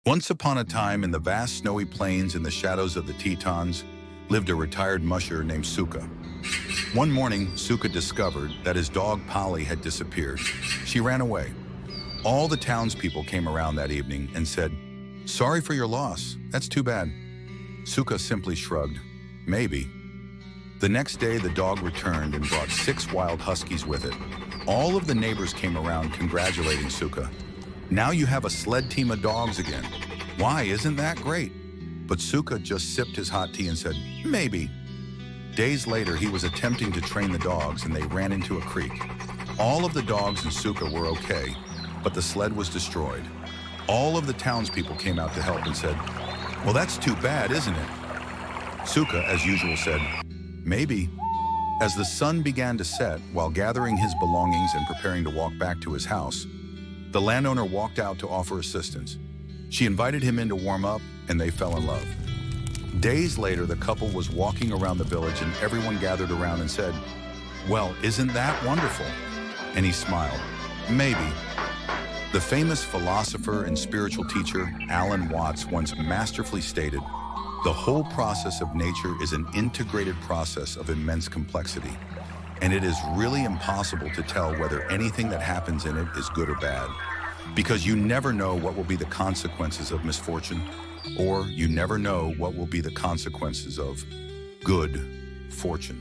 Once upon a time, in the vast snowy plains in the shadows of the Tetons, lived a retired musher named Suka. One morning, Suka discovered that his dog Polly had disappeared. She ran away. All the townspeople came around that evening and said, "Sorry for your loss. That's too bad." Suka simply shrugged. "Maybe." The next day, the dog returned and brought 6 wild huskies with it. All of the neighbors came around congratulating Suka. "Now you have a sled team of dogs again. Why, isn't that great?" But Suka just sipped his hot tea and said, "Maybe." Days later, he was attempting to train the dogs and they ran into a creek. All of the dogs and Suka were okay, but the sled was destroyed. All of the townspeople came out to help and said, "Well, that's too bad, isn't it?" Suka, as usual, said, "Maybe." As the sun began to set, while gathering his belongings and preparing to walk back to his house, the landowner walked out to offer assistance. She invited him in to warm up, and they fell in love. Days later, the couple was walking around the village and everyone gathered around and said, "Well, isn't that wonderful?" And he smiled, "Maybe." The famous philosopher and spiritual teacher Alan Watts once masterfully stated, "The whole process of nature is an integrated process of immense complexity, and it is really impossible to tell whether anything that happens in it is good or bad, because you never know what will be the consequences of misfortune, or you never know what will be the consequences of good fortune."